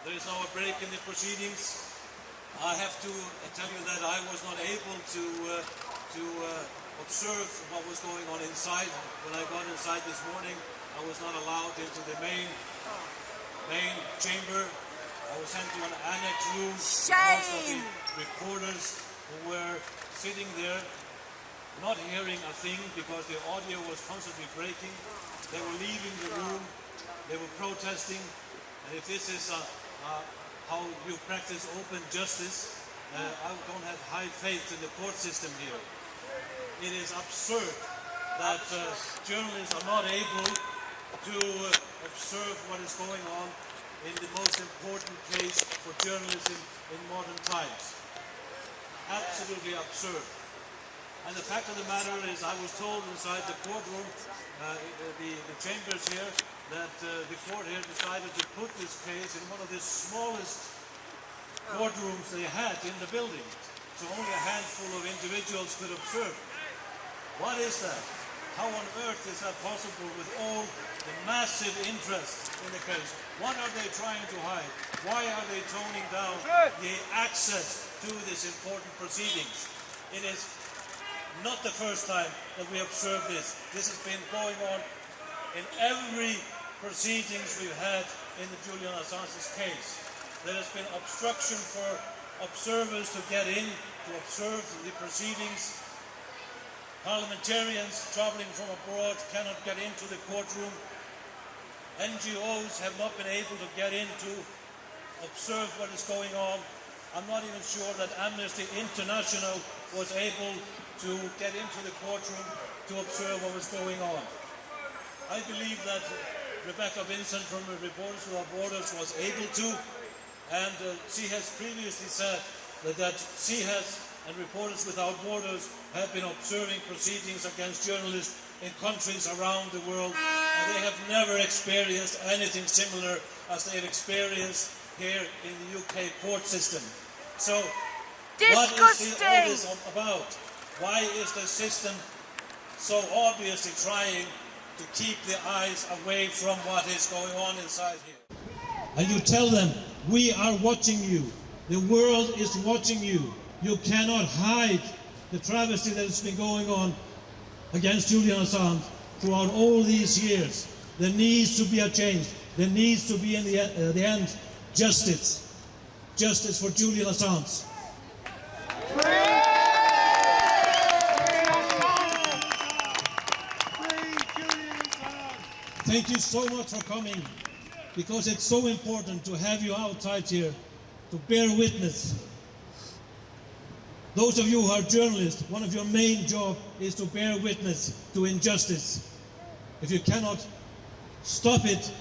There is now a break in the proceedings. I have to tell you that I was not able to observe what was going on inside. When I got inside this morning, I was not allowed into the main chamber. I was sent to an annex room. Most of the reporters who were sitting there, not hearing a thing because the audio was constantly breaking. They were leaving the room. They were protesting. And if this is how you practice open justice, I don't have high faith in the court system here. It is absurd that journalists are not able to observe what is going on in the most important case for journalism in modern times. Absolutely absurd. And the fact of the matter is, I was told inside the courtroom, the chambers here, that the court here decided to put this case in one of the smallest courtrooms they had in the building. So only a handful of individuals could observe. What is that? How on earth is that possible with all the massive interest in the case? What are they trying to hide? Why are they toning down the access to this important proceedings? It is not the first time that we observe this. This has been going on in every proceedings we've had in the Julian Assange's case. There has been obstruction for observers to get in, to observe the proceedings. Parliamentarians traveling from abroad cannot get into the courtroom. NGOs have not been able to get in to observe what is going on. I'm not even sure that Amnesty International was able to get into the courtroom to observe what was going on. I believe that Rebecca Vincent from Reporters Without Borders was able to, and she has previously said that she has and Reporters Without Borders have been observing proceedings against journalists in countries around the world, and they have never experienced anything similar as they have experienced here in the UK court system. So, what is all this about? Why is the system so obviously trying to keep the eyes away from what is going on inside here? And you tell them, we are watching you. The world is watching you. You cannot hide the travesty that has been going on against Julian Assange throughout all these years. There needs to be a change. There needs to be, in the end, justice. Justice for Julian Assange. Thank you so much for coming, because it's so important to have you outside here to bear witness. Those of you who are journalists, one of your main jobs is to bear witness to injustice. If you cannot stop it,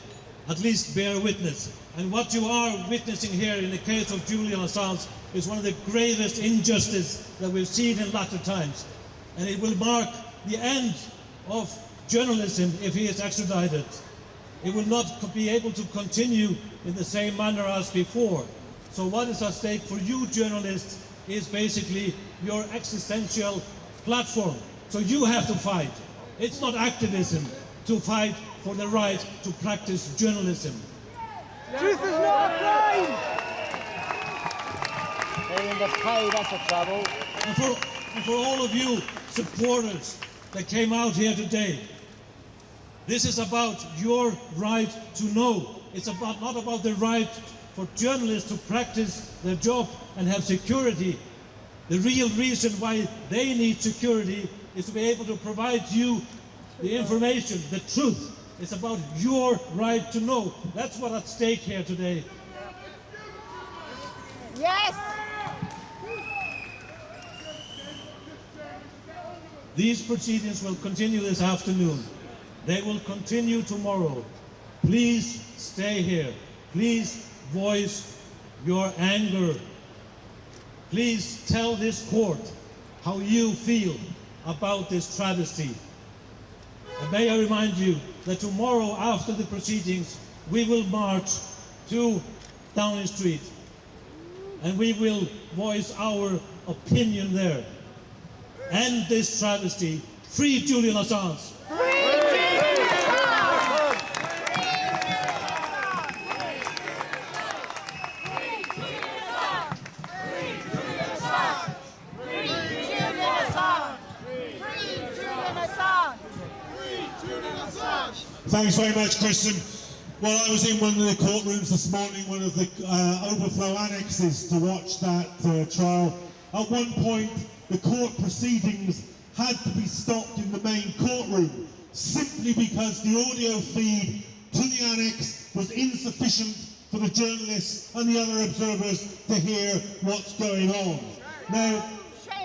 at least bear witness. And what you are witnessing here in the case of Julian Assange is one of the gravest injustices that we've seen in latter times. And it will mark the end of journalism if he is extradited. It will not be able to continue in the same manner as before. So what is at stake for you journalists is basically your existential platform. So you have to fight. It's not activism to fight for the right to practice journalism. Truth is not a crime! They're in the pay, that's the trouble. And for all of you supporters that came out here today, this is about your right to know. It's not about the right for journalists to practice their job and have security. The real reason why they need security is to be able to provide you the information, the truth. It's about your right to know. That's what's at stake here today. Yes! These proceedings will continue this afternoon. They will continue tomorrow. Please stay here. Please voice your anger. Please tell this court how you feel about this travesty. And may I remind you that tomorrow after the proceedings, we will march to Downing Street and we will voice our opinion there. End this travesty. Free Julian Assange. Thanks very much, Kristen. Well, I was in one of the courtrooms this morning, one of the overflow annexes, to watch that trial. At one point, the court proceedings had to be stopped in the main courtroom simply because the audio feed to the annex was insufficient for the journalists and the other observers to hear what's going on. Now,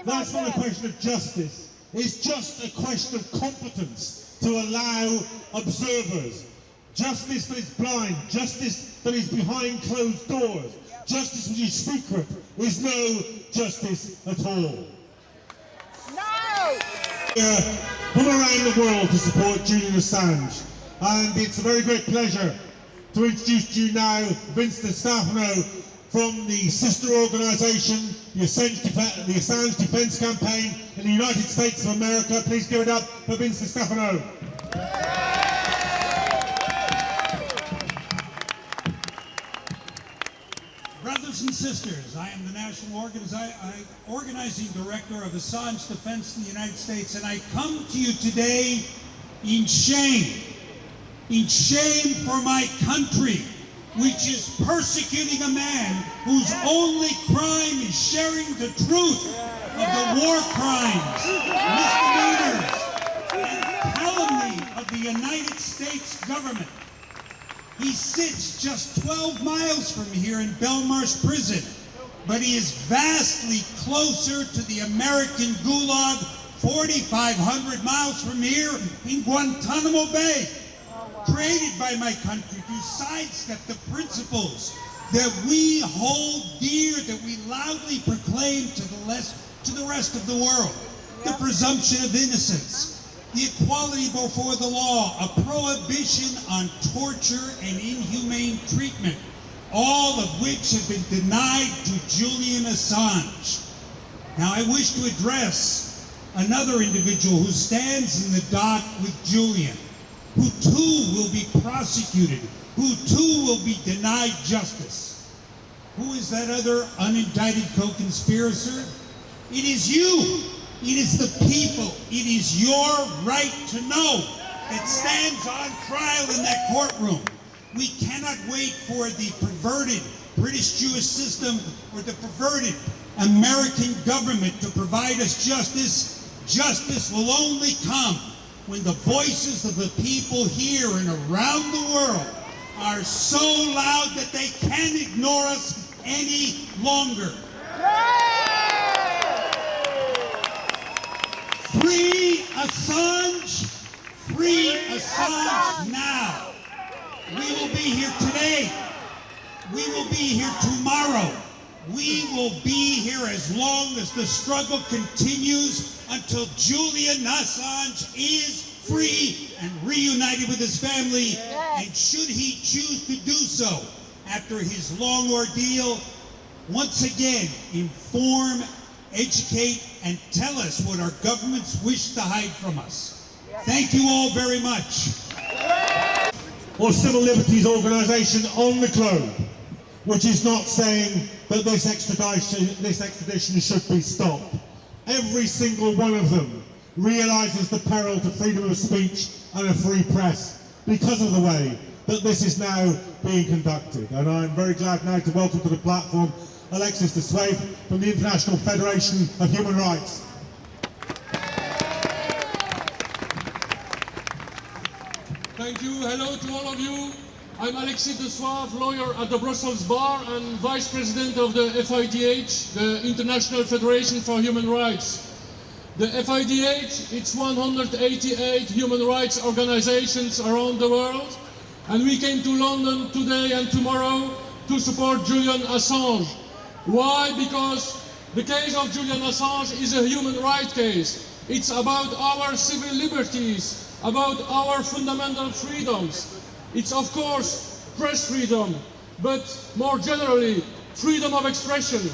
that's not a question of justice. It's just a question of competence to allow observers. Justice that is blind, justice that is behind closed doors, justice which is secret is no justice at all. No! From around the world to support Julian Assange, and it's a very great pleasure to introduce to you now Vince DiStefano from the sister organisation, the Assange Defence Campaign in the United States of America. Please give it up for Vince DiStefano. Brothers and sisters, I am the National Organizing Director of Assange Defense in the United States, and I come to you today in shame for my country, which is persecuting a man whose only crime is sharing the truth of the war crimes, misdemeanors, and calumny of the United States government. He sits just 12 miles from here in Belmarsh prison, but he is vastly closer to the American Gulag 4,500 miles from here in Guantanamo Bay, created by my country to sidestep the principles that we hold dear, that we loudly proclaim to the rest of the world. The presumption of innocence, the equality before the law, a prohibition on torture and inhumane treatment, all of which have been denied to Julian Assange. Now I wish to address another individual who stands in the dock with Julian, who too will be prosecuted, who too will be denied justice. Who is that other unindicted co-conspirator? It is you. It is the people. It is your right to know that stands on trial in that courtroom. We cannot wait for the perverted British Jewish system or the perverted American government to provide us justice. Justice will only come when the voices of the people here and around the world are so loud that they can't ignore us any longer. Free Assange! Free Assange now! We will be here today. We will be here tomorrow. We will be here as long as the struggle continues until Julian Assange is free and reunited with his family. And should he choose to do so after his long ordeal, once again, inform, educate, and tell us what our governments wish to hide from us. Thank you all very much. Or civil liberties organisation on the globe, which is not saying that this extradition should be stopped. Every single one of them realises the peril to freedom of speech and a free press because of the way that this is now being conducted. And I'm very glad now to welcome to the platform Alexis de Swave from the International Federation of Human Rights. Thank you. Hello to all of you. I'm Alexis de Swave, lawyer at the Brussels Bar and Vice President of the FIDH, the International Federation for Human Rights. The FIDH, it's 188 human rights organizations around the world, and we came to London today and tomorrow to support Julian Assange. Why? Because the case of Julian Assange is a human rights case. It's about our civil liberties, about our fundamental freedoms. It's of course press freedom, but more generally, freedom of expression.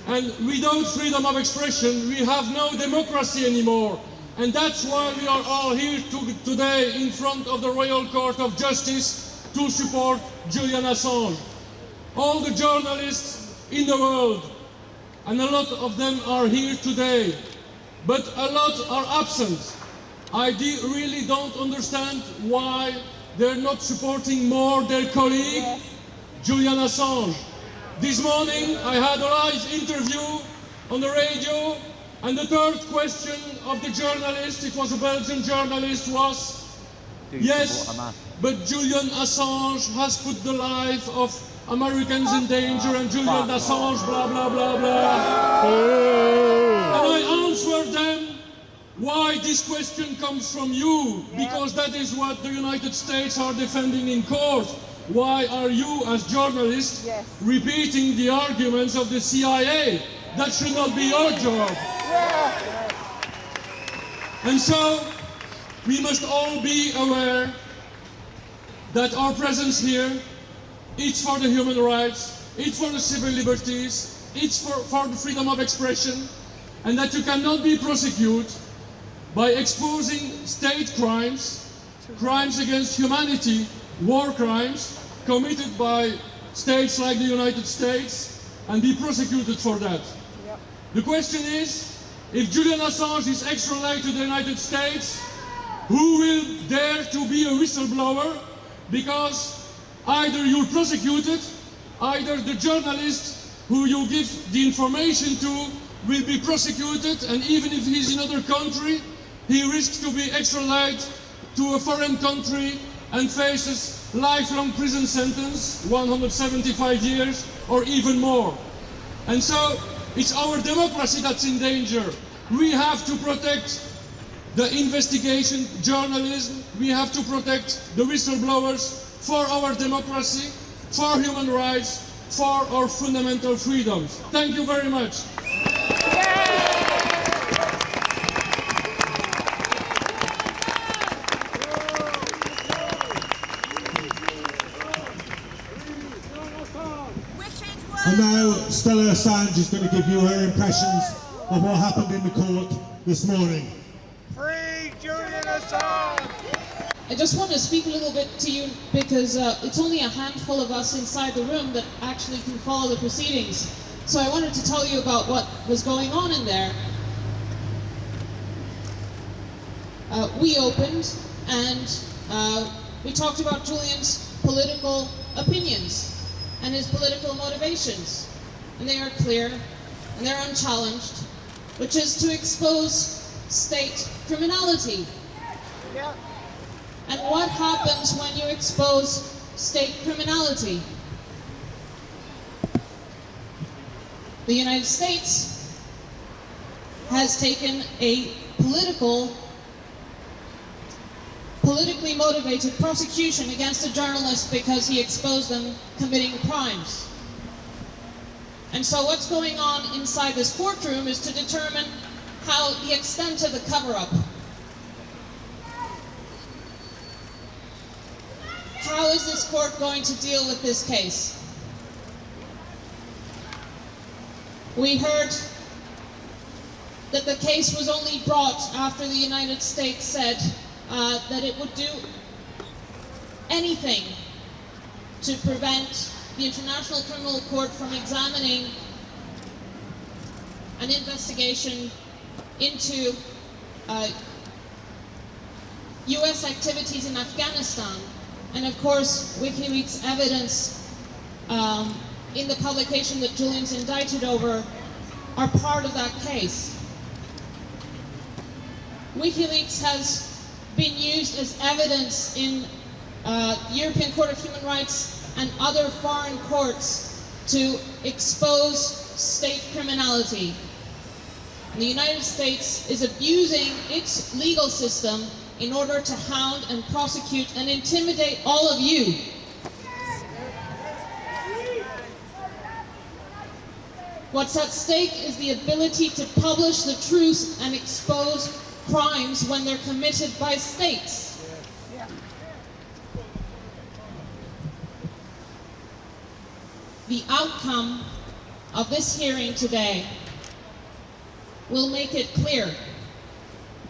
And without freedom of expression, we have no democracy anymore. And that's why we are all here today in front of the Royal Court of Justice to support Julian Assange. All the journalists in the world, and a lot of them are here today, but a lot are absent. I really don't understand why they're not supporting more their colleague, Julian Assange. This morning I had a live interview on the radio, and the third question of the journalist, it was a Belgian journalist, was, yes, but Julian Assange has put the life of Americans in danger, and Julian Assange, blah, blah, blah, blah. And I answered them, why this question comes from you, because that is what the United States are defending in court. Why are you, as journalists, repeating the arguments of the CIA? That should not be your job. And so, we must all be aware that our presence here, it's for the human rights, it's for the civil liberties, it's for the freedom of expression, and that you cannot be prosecuted by exposing state crimes, crimes against humanity, war crimes committed by states like the United States, and be prosecuted for that. The question is, if Julian Assange is extradited to the United States, who will dare to be a whistleblower? Because either you're prosecuted, either the journalist who you give the information to will be prosecuted, and even if he's in another country, he risks to be extradited to a foreign country and faces lifelong prison sentence, 175 years or even more. And so it's our democracy that's in danger. We have to protect the investigation journalism, we have to protect the whistleblowers for our democracy, for human rights, for our fundamental freedoms. Thank you very much. And now Stella Assange is going to give you her impressions of what happened in the court this morning. Free Julian Assange! I just want to speak a little bit to you because it's only a handful of us inside the room that actually can follow the proceedings. So I wanted to tell you about what was going on in there. We opened and we talked about Julian's political opinions and his political motivations. And they are clear and they're unchallenged, which is to expose state criminality. And what happens when you expose state criminality? The United States has taken a politically motivated prosecution against a journalist because he exposed them committing crimes. And so what's going on inside this courtroom is to determine how the extent of the cover-up. How is this court going to deal with this case? We heard that the case was only brought after the United States said that it would do anything to prevent the International Criminal Court from examining an investigation into US activities in Afghanistan. And of course, WikiLeaks evidence in the publication that Julian's indicted over are part of that case. WikiLeaks has been used as evidence in the European Court of Human Rights and other foreign courts to expose state criminality. And the United States is abusing its legal system in order to hound and prosecute and intimidate all of you. What's at stake is the ability to publish the truth and expose crimes when they're committed by states. The outcome of this hearing today will make it clear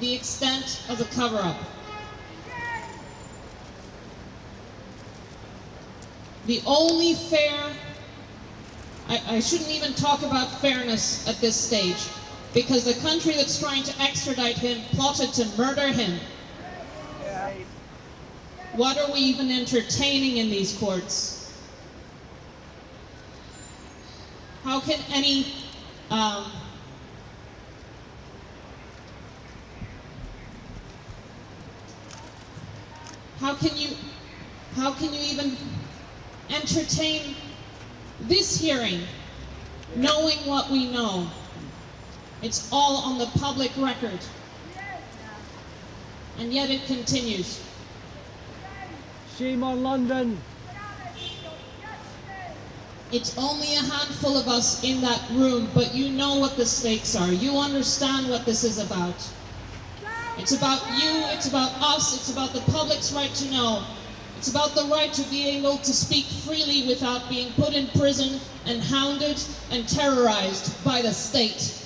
the extent of the cover-up. The only fair, I shouldn't even talk about fairness at this stage, because the country that's trying to extradite him plotted to murder him. What are we even entertaining in these courts? How can any how can you even entertain this hearing knowing what we know? It's all on the public record. And yet it continues. Shame on London. It's only a handful of us in that room, but you know what the stakes are. You understand what this is about. It's about you, it's about us, it's about the public's right to know. It's about the right to be able to speak freely without being put in prison and hounded and terrorized by the state.